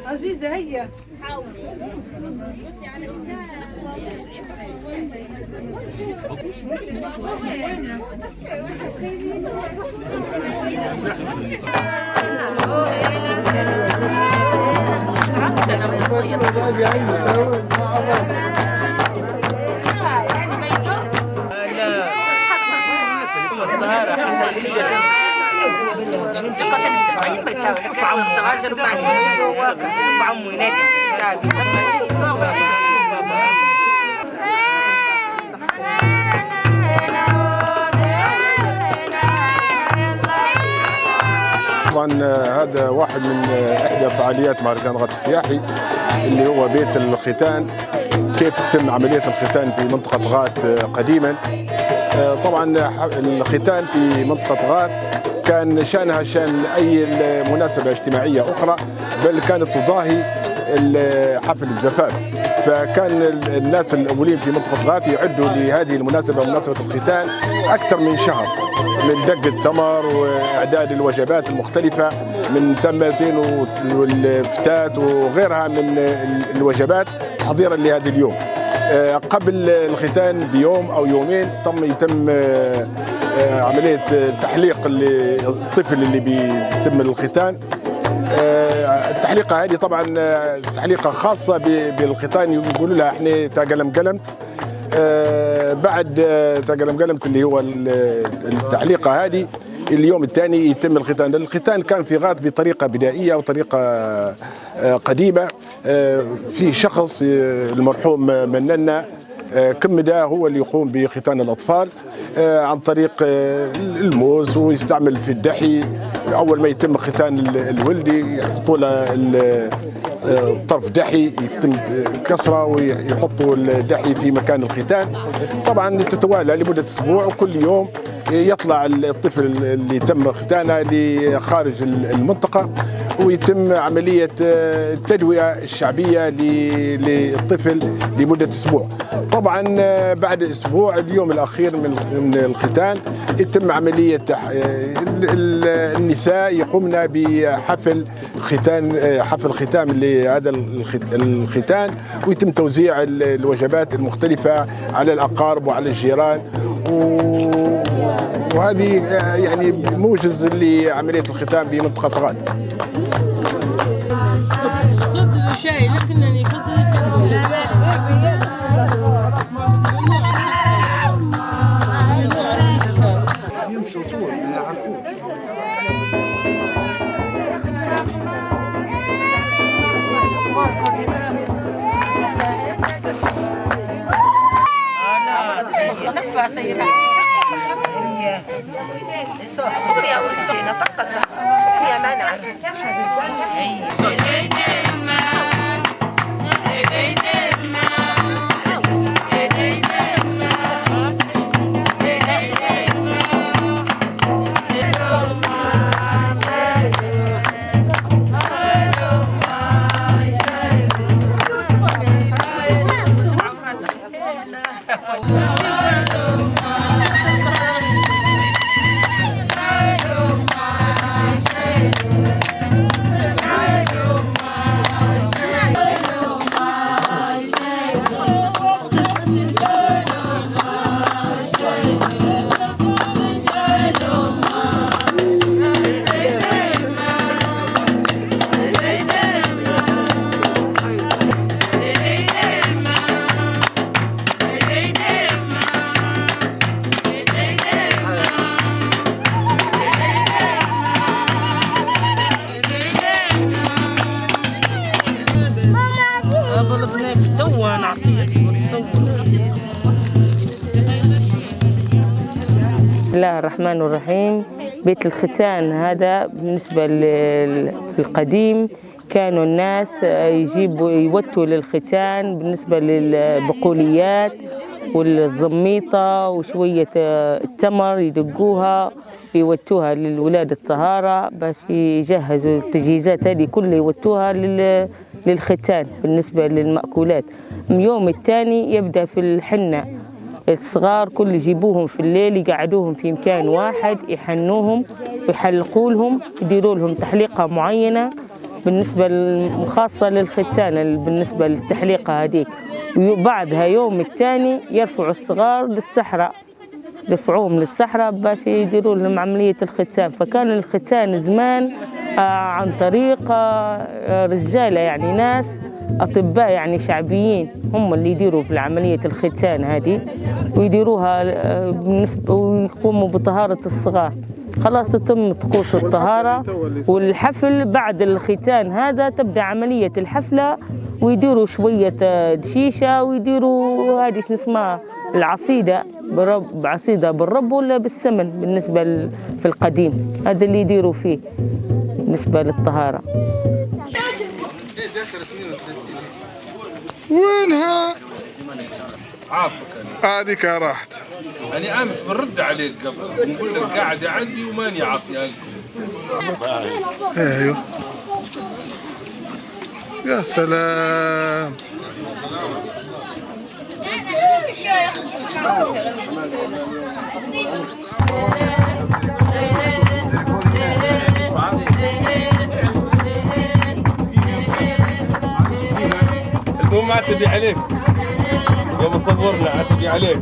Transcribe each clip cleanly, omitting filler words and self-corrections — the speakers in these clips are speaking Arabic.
عزيزة هيا طبعا هذا واحد من احدى فعاليات مهرجان غد السياحي اللي هو بيت الختان. كيف تتم عمليه الختان في منطقه غات قديما. طبعا الختان في منطقه غات كان شانها شان اي مناسبه اجتماعيه اخرى، بل كانت تضاهي حفل الزفاف. فكان الناس الاولين في منطقه غات يعدوا لهذه المناسبه، مناسبه الختان، اكثر من شهر، من دق التمر واعداد الوجبات المختلفه من تماسين والفتات وغيرها من الوجبات تحضيرا لهذا اليوم. قبل الختان بيوم او يومين يتم عمليه تحليق الطفل اللي بيتم الختان. التحليقه هذه طبعا تحليقه خاصه بالختان، يقولوا لها احنا تاقلم قلمت. بعد تاقلم قلمت اللي هو التحليقه هذه، اليوم الثاني يتم الختان. الختان كان في غات بطريقه بدائيه وطريقه قديمه. في شخص المرحوم مننا كمدا هو اللي يقوم بختان الاطفال عن طريق الموز، ويستعمل في الدحي. اول ما يتم ختان الولدي يحطوا له طرف دحي، يتم كسره ويحطوا الدحي في مكان الختان. طبعا تتوالى لمده اسبوع، وكل يوم يطلع الطفل اللي تم ختانه لخارج المنطقه، ويتم عمليه التدويه الشعبيه للطفل لمده اسبوع. طبعا بعد اسبوع، اليوم الاخير من الختان، يتم عمليه النساء يقومن بحفل ختان، حفل ختام لهذا الختان، ويتم توزيع الوجبات المختلفه على الاقارب وعلى الجيران. وهذه يعني موجز لعمليه الختام بمنطقه غات. تفضل شاي لكنني يمشوا طول ما يعرفوش. لفة سيدة هي الصوح يا والسينة فقصة هي منع بسم الله الرحمن الرحيم. بيت الختان هذا بالنسبة للقديم كانوا الناس يجيبوا يوتوا للختان بالنسبة للبقوليات والزميطة وشوية التمر يدقوها يوتوها للولاد الطهارة باش يجهزوا التجهيزات هذه كلها يوتوها للختان. بالنسبة للمأكولات اليوم الثاني يبدأ في الحنة، الصغار كل يجيبوهم في الليل يقعدوهم في مكان واحد يحنوهم ويحلقوا لهم، يديروا لهم تحليقة معينة بالنسبة خاصة للختان بالنسبة للتحليقة هذيك. وبعدها يوم الثاني يرفعوا الصغار للصحراء، يرفعوهم للصحراء باش يديروا لهم عملية الختان. فكان الختان زمان عن طريق رجالة يعني ناس أطباء يعني شعبيين هم اللي يديروا في عملية الختان هذه ويديروها بالنسبة ويقوموا بطهارة الصغار. خلاص تتم طقوس الطهارة والحفل بعد الختان هذا تبدأ عملية الحفلة ويديروا شوية دشيشة ويديروا هذه شنو اسمها العصيدة عصيدة بالرب ولا بالسمن. بالنسبة في القديم هذا اللي يديروا فيه بالنسبة للطهارة. وينها؟ عافك هذيك راحت. أنا أمس برد عليك قبل نقول لك قاعدة عندي وماني عاطيها لكم. ايوه يا سلام. المهم عتبي عليك يا مصورنا، عتبي عليك.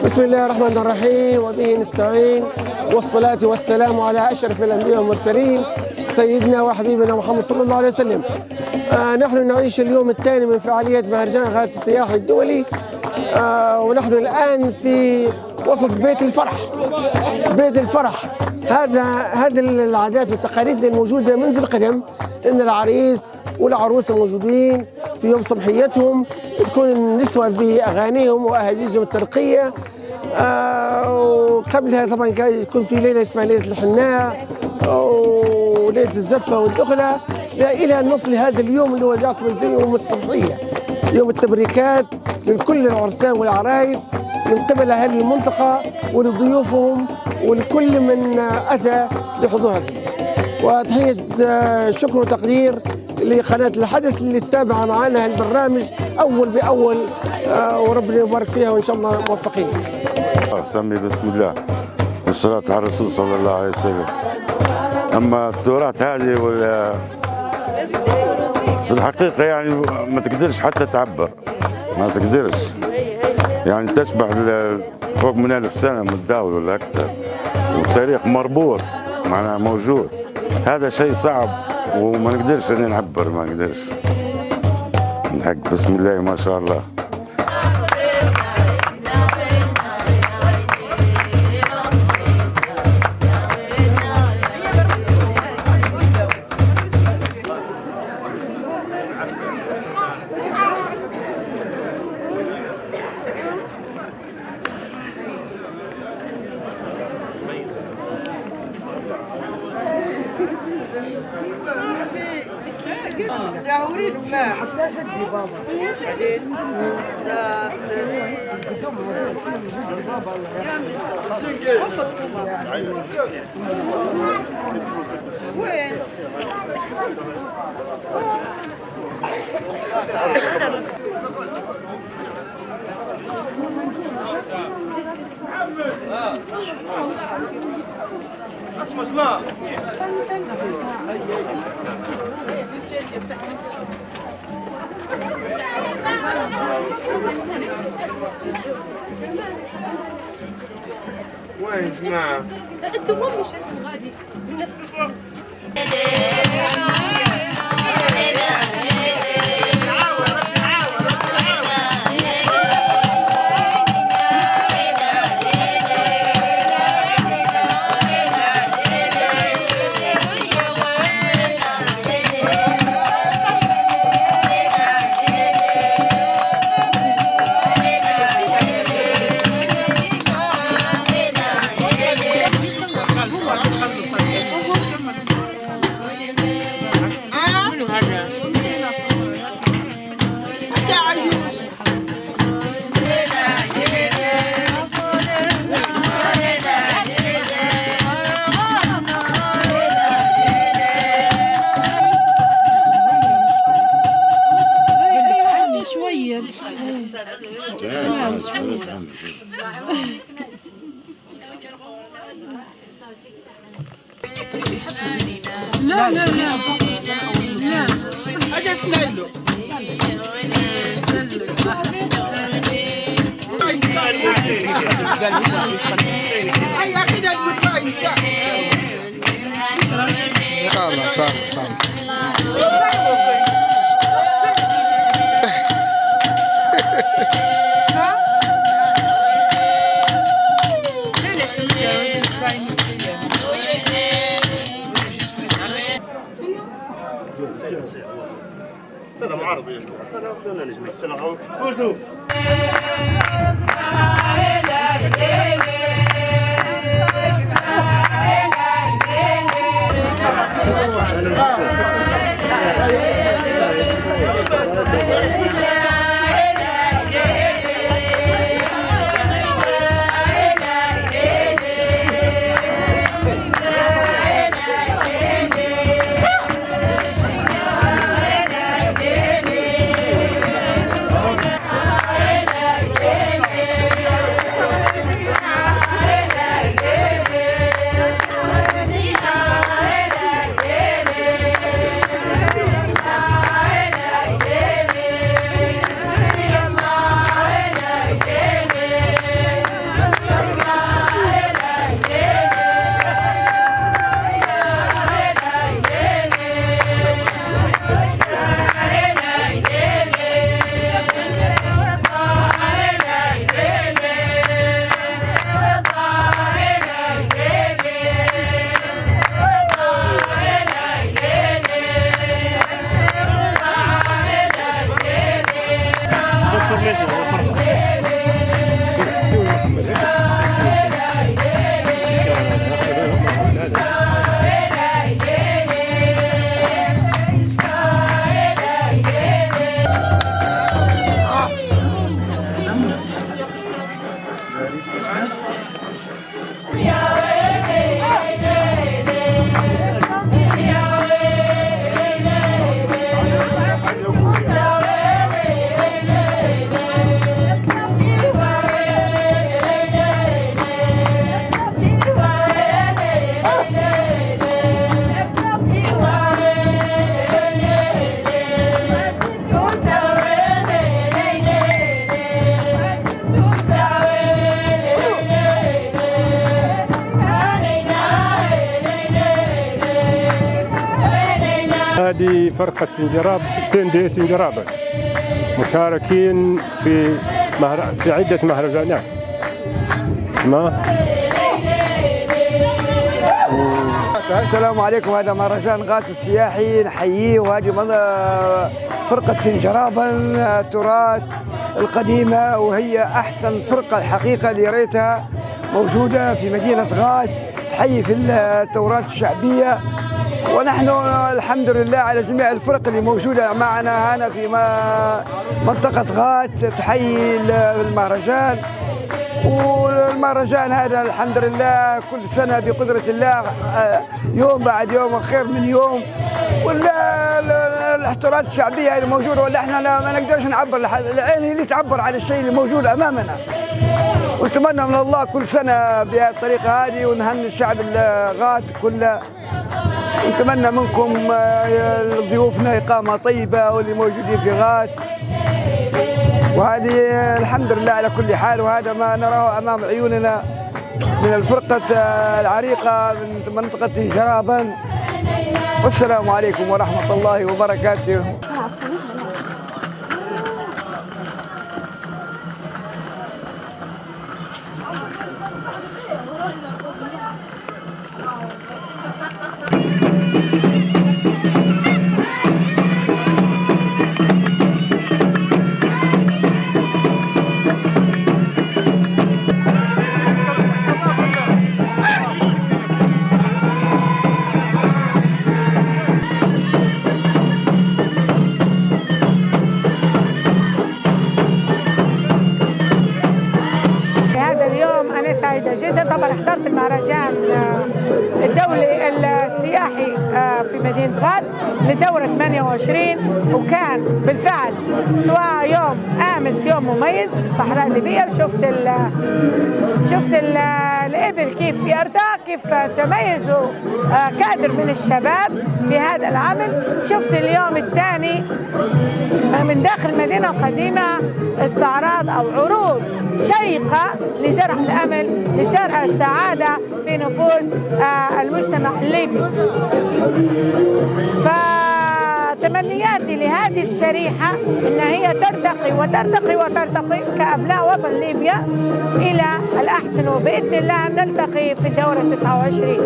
بسم الله الرحمن الرحيم وبه نستعين والصلاة والسلام على أشرف الأنبياء والمرسلين سيدنا وحبيبنا محمد صلى الله عليه وسلم. نحن نعيش اليوم الثاني من فعاليات مهرجان غادة السياحي الدولي، ونحن الآن في وسط بيت الفرح. بيت الفرح هذه العادات والتقاليد الموجودة منذ القدم، إن العريس والعروسة موجودين في يوم صبحيتهم، تكون النسوة بأغانيهم وأهازيجهم الترقية. وقبلها طبعا يكون في ليلة اسمها ليلة الحناء وليلة الزفة والدخلة، إلى أن نصل هذا اليوم اللي هو يعتبر زي يوم الصبحية، يوم التبريكات لكل العرسان والعرايس من قبل أهل المنطقة ولضيوفهم ولكل من أتى لحضور هذا. وتحية شكر وتقدير لقناة الحدث اللي تتابع معنا هالبرنامج أول بأول، وربنا يبارك فيها وإن شاء الله موفقين. سمي بسم الله والصلاة على الرسول صلى الله عليه وسلم. أما التراث هذه في الحقيقة يعني ما تقدرش حتى تعبر، ما تقدرش يعني تشبه فوق من 1000 سنة متداول ولا أكثر، والتاريخ مربوط معناها موجود. هذا شيء صعب وما نقدرش ان نعبر، ما نقدرش نحق. بسم الله ما شاء الله. داورين ولا حتى جدي بابا بعدين وين اسمع وين اسمع انتوا مو مشيتوا غادي من نفسكم لا لا لا لا اجي اسمع صار هذا معارض يحكي هذا وصلنا نجمع السلام فوزوا هذه فرقة تنجراب تندي تنجرابا مشاركين في عدة مهرجانات. السلام عليكم. هذا مهرجان غاث السياحي نحييه، وهذه فرقة تنجرابا التراث القديمة، وهي أحسن فرقة الحقيقة اللي ريتها موجودة في مدينة غاث، تحيي في التراث الشعبية ونحن الحمد لله على جميع الفرق اللي موجودة معنا هنا في منطقة غات تحيي المهرجان. والمهرجان هذا الحمد لله كل سنة بقدرة الله يوم بعد يوم خير من يوم. والاحترالات الشعبية اللي موجودة ولا احنا ما نقدرش نعبر، العين هي اللي تعبر عن الشيء اللي موجود أمامنا. ونتمنى من الله كل سنة بهذه الطريقة هذه ونهني الشعب الغات كله. ونتمنى منكم ضيوفنا إقامة طيبة واللي موجودين في غات. وهذه الحمد لله على كل حال، وهذا ما نراه أمام عيوننا من الفرقة العريقة من منطقة جرابا. والسلام عليكم ورحمة الله وبركاته. جدا. طبعا حضرت المهرجان الدولي السياحي في مدينة غات لدورة 28، وكان بالفعل سواء يوم امس يوم مميز في الصحراء الليبية. وشفت الابل كيف يرضى، كيف تميزوا كادر من الشباب في هذا العمل. شفت اليوم الثاني من داخل المدينة القديمة استعراض او عروض شيقة لزرع الامل، لزرع السعادة في نفوس المجتمع الليبي. فتمنياتي لهذه الشريحة ان هي ترتقي وترتقي وترتقي كأبناء وطن ليبيا الى الاحسن، وباذن الله نلتقي في الدورة 29.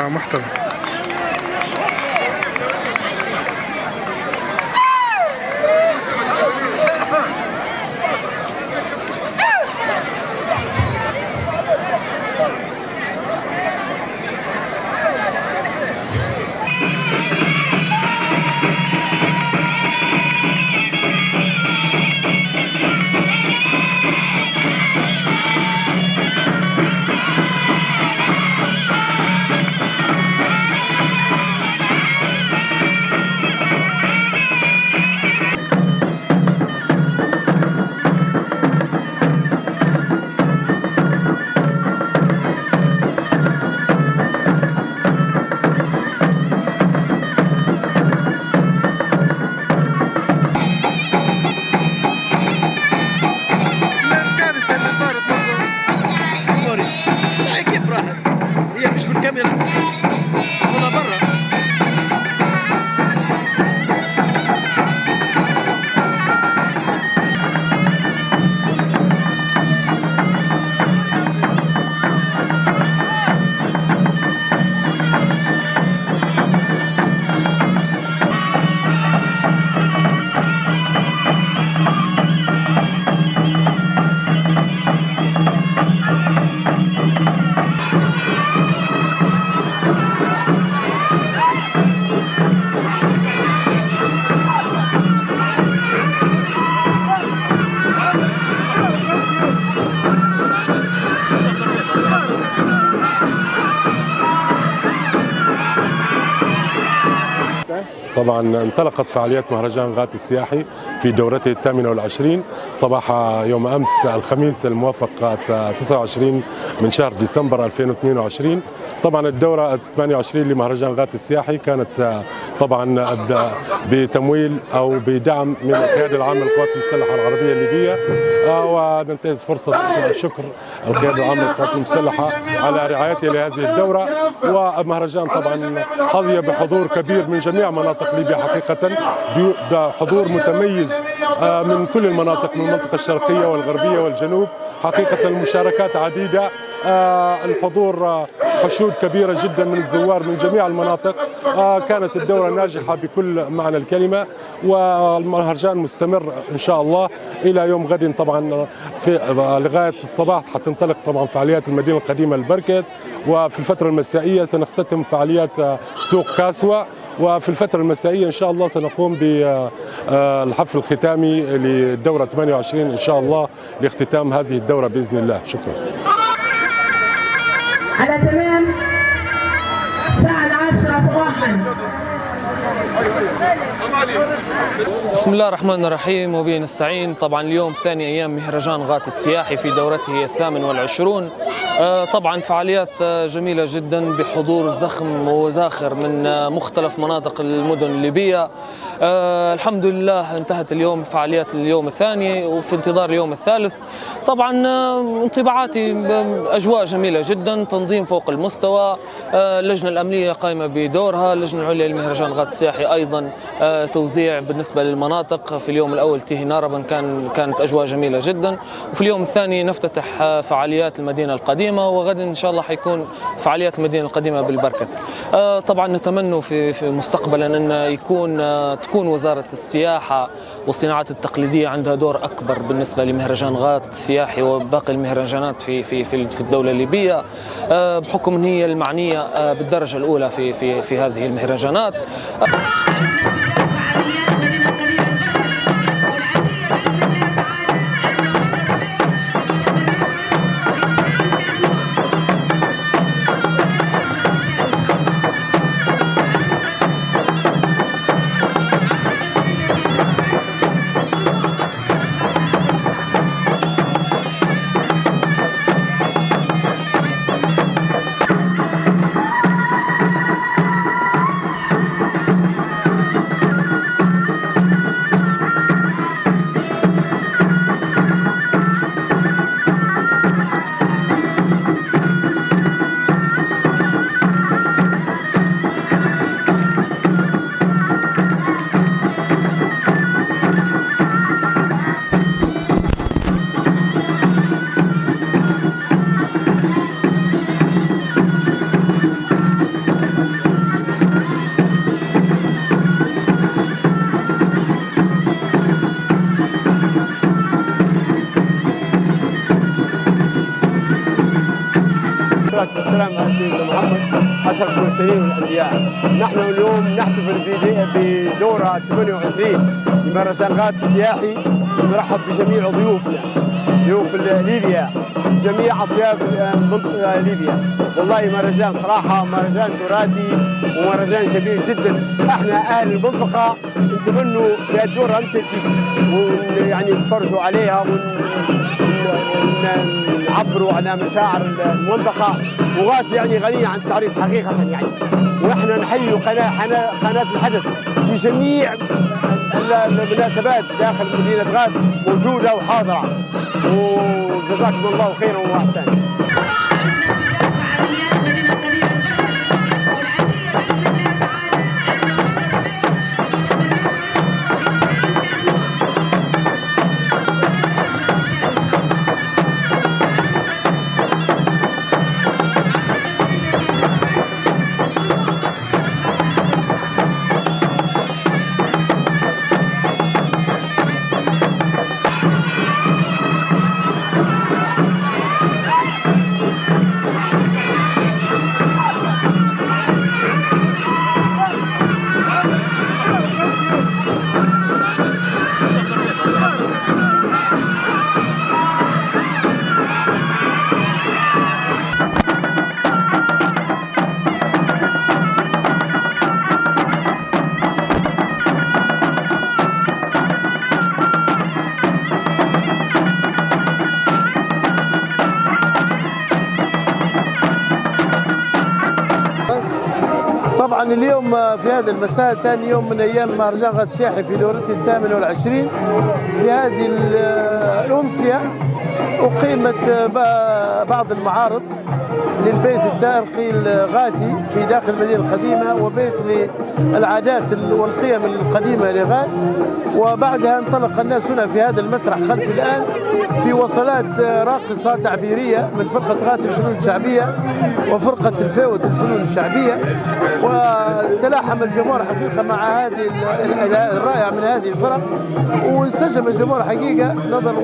محترم. طبعا انطلقت فعاليات مهرجان غات السياحي في دورته ال28 صباح يوم أمس الخميس الموافق 29 من شهر ديسمبر 2022. طبعا الدورة 28 لمهرجان غات السياحي كانت طبعا بتمويل أو بدعم من القيادة العامة للقوات المسلحة العربية الليبية، وننتهز فرصة شكر القيادة العامة للقوات المسلحة على رعايتها لهذه الدورة. ومهرجان طبعا حظي بحضور كبير من جميع مناطق ليبيا حقيقة، حضور متميز من كل المناطق، من المنطقة الشرقية والغربية والجنوب. حقيقة المشاركات عديدة، الحضور حشود كبيرة جدا من الزوار من جميع المناطق. كانت الدورة ناجحة بكل معنى الكلمة، والمهرجان مستمر إن شاء الله إلى يوم غد. طبعا في لغاية الصباح حتنطلق طبعا فعاليات المدينة القديمة البركت، وفي الفترة المسائية سنختتم فعاليات سوق كاسوة، وفي الفترة المسائية إن شاء الله سنقوم بالحفل الختامي للدورة 28 إن شاء الله لاختتام هذه الدورة بإذن الله. شكرا. على تمام الساعة 10 صباحا. بسم الله الرحمن الرحيم وبه نستعين. طبعا اليوم ثاني أيام مهرجان غات السياحي في دورته 28. طبعا فعاليات جميلة جدا بحضور زخم وزاخر من مختلف مناطق المدن الليبية. الحمد لله انتهت اليوم فعاليات اليوم الثاني وفي انتظار اليوم الثالث. طبعا انطباعاتي أجواء جميلة جدا، تنظيم فوق المستوى، اللجنة الأمنية قائمة بدورها، اللجنة العليا لمهرجان غات السياحي أيضا توزيع بالنسبة للمناطق. في اليوم الأول تيهي ناربا كانت أجواء جميلة جدا، وفي اليوم الثاني نفتتح فعاليات المدينة القديمة، وغدا إن شاء الله حيكون فعاليات المدينة القديمة بالبركة. طبعا نتمنى في مستقبلا أن تكون وزارة السياحة والصناعات التقليدية عندها دور أكبر بالنسبة لمهرجان غات السياحي وباقي المهرجانات في الدولة الليبية، بحكم أن هي المعنية بالدرجة الأولى في هذه المهرجانات. والسلام على سيدنا محمد أشرف المرسلين والأنبياء. نحن اليوم نحتفل بدورة 28 لمهرجان غات السياحي. نرحب بجميع ضيوفنا، ضيوف ليبيا، جميع أطياف منطقة ليبيا. والله مهرجان صراحة مهرجان تراثي ومهرجان جميل جدا. احنا أهل المنطقة نتمنوا في الدورة أن تجي ويعني نتفرجوا عليها ونعبروا على مشاعر المنطقة. وغات يعني غنية عن التعريف حقيقة يعني. ونحن نحيي قناة الحدث في جميع المناسبات داخل مدينة غات موجودة وحاضرة، وجزاكم الله خيرا وأحسن. طبعا اليوم في هذا المساء ثاني يوم من ايام مهرجان غاد السياحي في دورته 28. في هذه الامسيه اقيمت بعض المعارض للبيت التاريخي الغاتي في داخل المدينه القديمه، وبيت للعادات والقيم القديمه لغاد. وبعدها انطلق الناس هنا في هذا المسرح خلفي الان في وصلات راقصه تعبيريه من فرقه غات الفنون الشعبيه وفرقه الفيوت الفنون الشعبيه، وتلاحم الجمهور حقيقه مع هذه الاداء الرائع من هذه الفرق، وانسجم الجمهور حقيقه نظرا